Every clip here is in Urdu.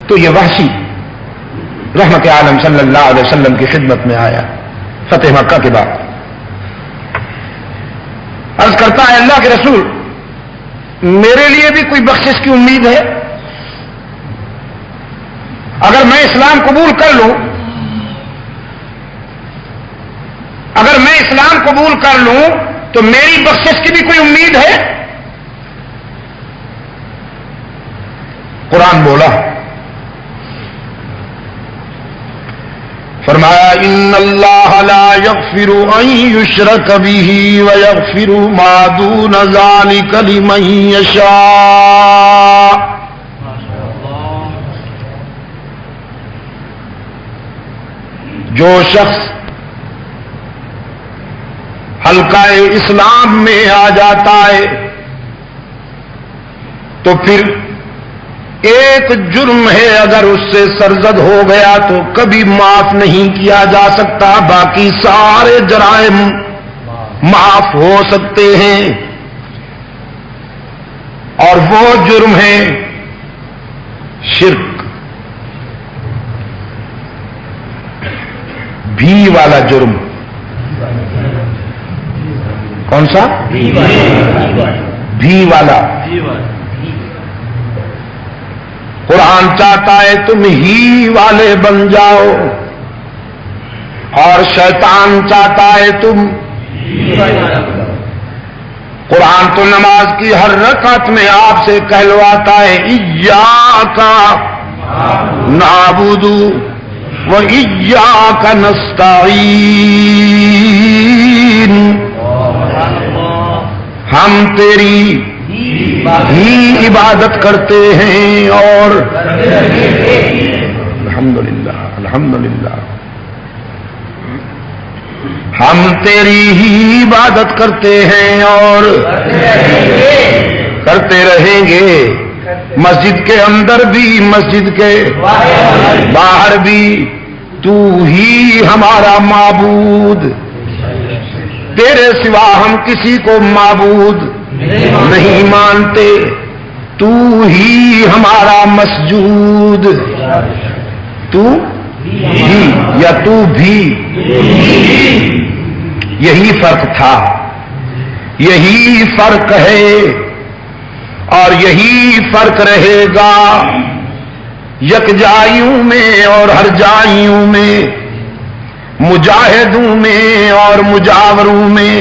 تو یہ وحشی رحمت عالم صلی اللہ علیہ وسلم کی خدمت میں آیا فتح مکہ کے بعد. عرض کرتا ہے اللہ کے رسول میرے لیے بھی کوئی بخشش کی امید ہے؟ اگر میں اسلام قبول کر لوں، اگر میں اسلام قبول کر لوں تو میری بخشش کی بھی کوئی امید ہے؟ قرآن بولا، فرمایا ان اللہ لا یغفر ان یشرک بہ ویغفر ما دون ذلک لمن یشاء. جو شخص حلقہ اسلام میں آ جاتا ہے تو پھر ایک جرم ہے اگر اس سے سرزد ہو گیا تو کبھی معاف نہیں کیا جا سکتا، باقی سارے جرائم معاف ہو سکتے ہیں. اور وہ جرم ہے شرک، بھی والا جرم. کون سا؟ بھی والا. قرآن چاہتا ہے تم ہی والے بن جاؤ اور شیطان چاہتا ہے تم. قرآن تو نماز کی ہر رکعت میں آپ سے کہلواتا ہے ایاک نعبد و ایاک نستعین. ہم تیری ہی عبادت کرتے ہیں اور الحمدللہ الحمدللہ ہم تیری ہی عبادت کرتے ہیں اور کرتے رہیں گے. مسجد کے اندر بھی مسجد کے باہر بھی تو ہی ہمارا معبود، تیرے سوا ہم کسی کو معبود نہیں مانتے، تو ہی ہمارا مسجود. تو ہی یا تو بھی، یہی فرق تھا، یہی فرق ہے اور یہی فرق رہے گا یکجائیوں میں اور ہر جائیوں میں، مجاہدوں میں اور مجاوروں میں،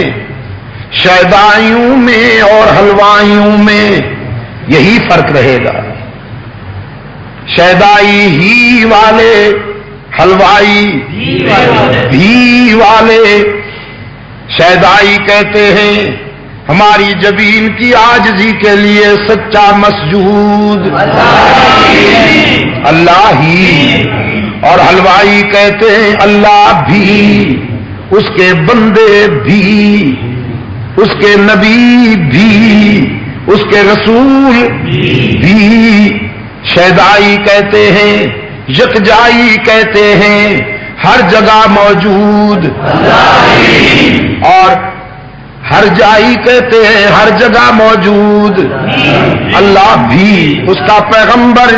شیدائیوں میں اور حلوائیوں میں، یہی فرق رہے گا. شیدائی ہی والے، حلوائی بھی والے. شیدائی کہتے ہیں ہماری جبین کی عاجزی کے لیے سچا مسجود اللہ ہی، اور حلوائی کہتے ہیں اللہ بھی، اس کے بندے بھی، اس کے نبی بھی، اس کے رسول بھی. شیدائی کہتے ہیں، یکجائی کہتے ہیں ہر جگہ موجود، اور ہر جائی کہتے ہیں ہر جگہ موجود اللہ بھی، اس کا پیغمبر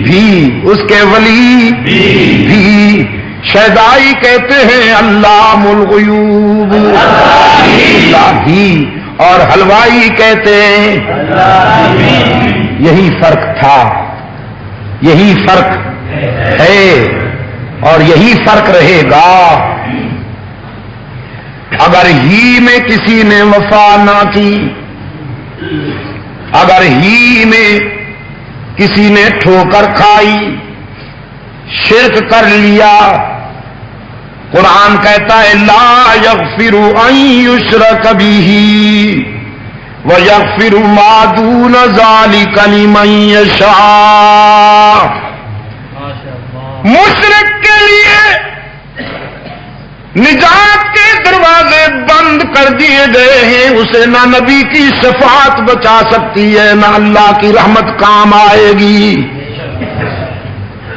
بھی، اس کے ولی بھی. شیدائی کہتے ہیں علام الغیوب اللہ ہی، اور حلوائی کہتے ہیں یہی فرق تھا، یہی فرق ہے اور یہی فرق رہے گا. اگر ہی میں کسی نے وفا نہ کی، اگر ہی میں کسی نے ٹھوکر کھائی، شرک کر لیا، قرآن کہتا ہے لا یغفر ان یشرک بہ ویغفر ما دون ذلک لمن یشاء. مشرک کے لیے نجات کے دروازے بند کر دیے گئے ہیں، اسے نہ نبی کی شفاعت بچا سکتی ہے نہ اللہ کی رحمت کام آئے گی.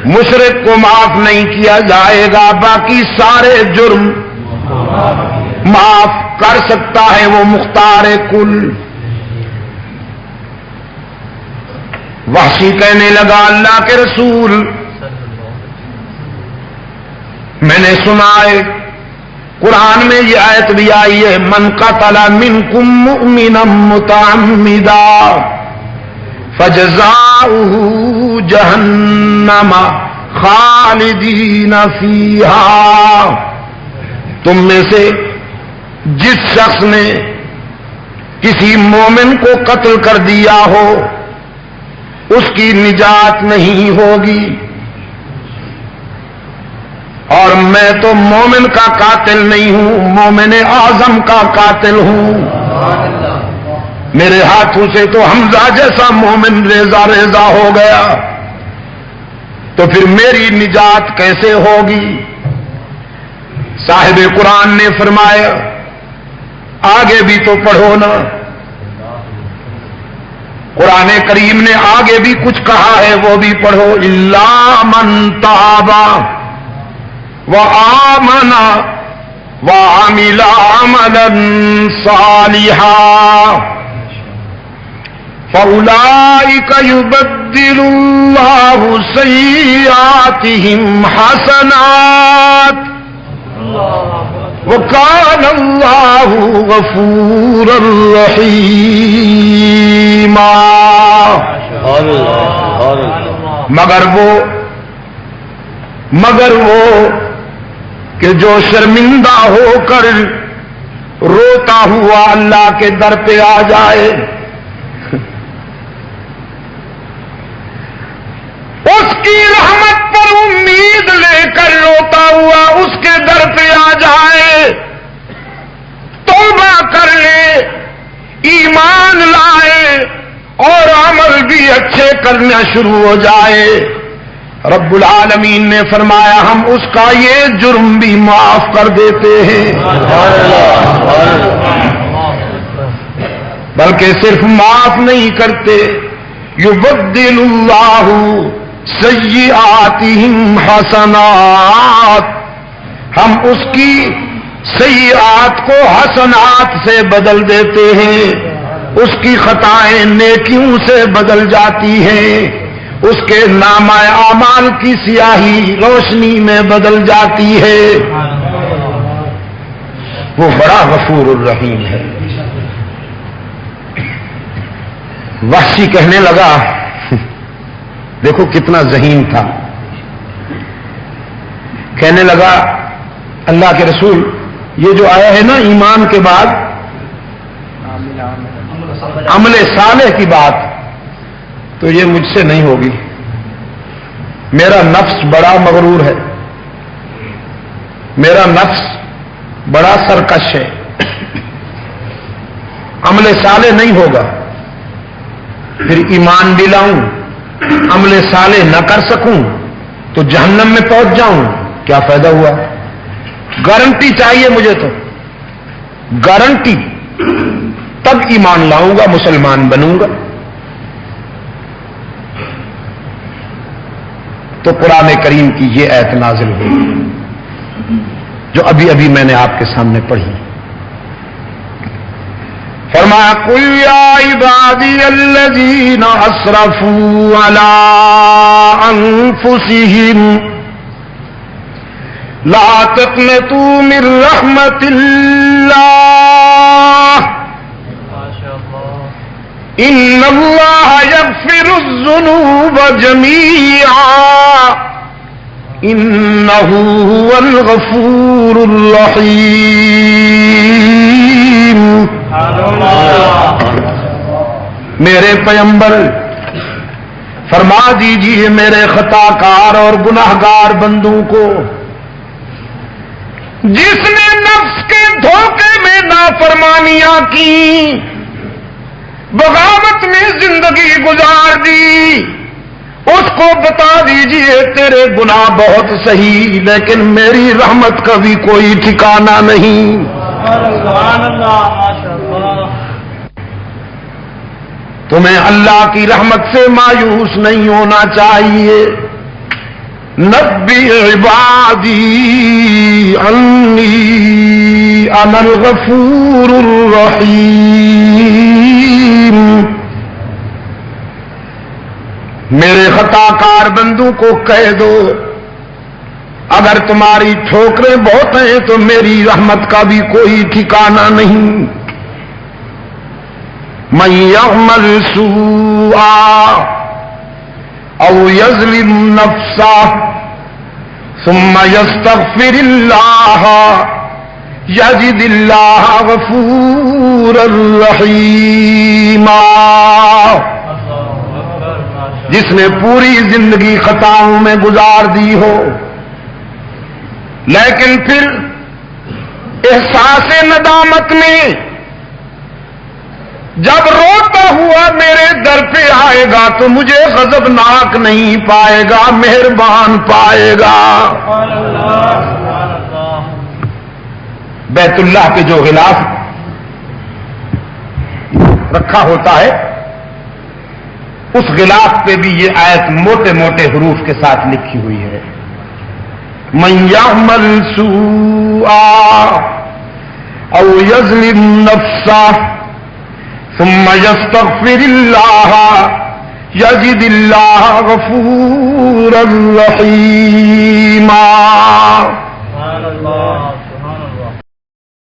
مشرک کو معاف نہیں کیا جائے گا، باقی سارے جرم معاف کر سکتا ہے وہ مختار کل. وحشی کہنے لگا اللہ کے رسول میں نے سنا ہے قرآن میں یہ آیت بھی آئی ہے من قتل منکم مؤمنا متعمدا فجزاؤہ جہنم خالدین فیہا، تم میں سے جس شخص نے کسی مومن کو قتل کر دیا ہو اس کی نجات نہیں ہوگی، اور میں تو مومن کا قاتل نہیں ہوں، مومن اعظم کا قاتل ہوں، میرے ہاتھوں سے تو حمزہ جیسا مومن ریزہ ریزہ ہو گیا، تو پھر میری نجات کیسے ہوگی؟ صاحب قرآن نے فرمایا آگے بھی تو پڑھو نا، قرآن کریم نے آگے بھی کچھ کہا ہے وہ بھی پڑھو، الا من تاب وآمن وعمل عملا صالحا فأولئك يبدل الله سيئاتهم حسنات وكان الله غفورا رحيما۔ مگر وہ کہ جو شرمندہ ہو کر روتا ہوا اللہ کے در پہ آ جائے، اس کی رحمت پر امید لے کر روتا ہوا اس کے در پہ آ جائے، توبہ کر لے، ایمان لائے اور عمل بھی اچھے کرنا شروع ہو جائے، رب العالمین نے فرمایا ہم اس کا یہ جرم بھی معاف کر دیتے ہیں، بلکہ صرف معاف نہیں کرتے، یبدل اللہ سیئاتہم حسنات، ہم اس کی سیئات کو حسنات سے بدل دیتے ہیں، اس کی خطائیں نیکیوں سے بدل جاتی ہیں، اس کے نامہ اعمال کی سیاہی روشنی میں بدل جاتی ہے، وہ بڑا غفور الرحیم ہے۔ وحشی کہنے لگا، دیکھو کتنا ذہین تھا، کہنے لگا اللہ کے رسول یہ جو آیا ہے نا ایمان کے بعد عمل صالح کی بات، تو یہ مجھ سے نہیں ہوگی، میرا نفس بڑا مغرور ہے، میرا نفس بڑا سرکش ہے، عمل صالح نہیں ہوگا، پھر ایمان بھی لاؤں عمل صالح نہ کر سکوں تو جہنم میں پہنچ جاؤں، کیا فائدہ ہوا؟ گارنٹی چاہیے مجھے، تو گارنٹی، تب ایمان لاؤں گا، مسلمان بنوں گا۔ تو قرآن کریم کی یہ آیت نازل ہوئی جو ابھی ابھی میں نے آپ کے سامنے پڑھی، فرمایا قل یا عبادی الذین اسرفوا علی انفسہم لا تقنطوا من رحمت اللہ ان اللہ یغفر الذنوب جمیعا انہ هو الغفور الرحیم۔ میرے پیغمبر فرما دیجیے میرے خطا کار اور گناہگار بندوں کو، جس نے نفس کے دھوکے میں نافرمانیاں کی، بغاوت میں زندگی گزار دی، اس کو بتا دیجئے تیرے گناہ بہت صحیح، لیکن میری رحمت کا بھی کوئی ٹھکانہ نہیں۔ سبحان اللہ، ماشاءاللہ۔ تمہیں اللہ کی رحمت سے مایوس نہیں ہونا چاہیے۔ نبی عبادی انی انا الغفور الرحیم، میرے خطا کار بندوں کو کہہ دو اگر تمہاری ٹھوکریں بہت ہیں تو میری رحمت کا بھی کوئی ٹھکانہ نہیں. من یعمل سوءا او یظلم نفسہ ثم یستغفر اللہ یجد اللہ غفورا رحیما. جس نے پوری زندگی خطاؤں میں گزار دی ہو لیکن پھر احساس ندامت میں جب روتا ہوا میرے در پہ آئے گا تو مجھے غضبناک نہیں پائے گا، مہربان پائے گا. بیت اللہ کے جو غلاف رکھا ہوتا ہے اس غلاف پہ بھی یہ آیت موٹے موٹے حروف کے ساتھ لکھی ہوئی ہے. من یعمل سوءا او یظلم نفسہ ثم یستغفر اللہ یجد اللہ غفورا رحیما.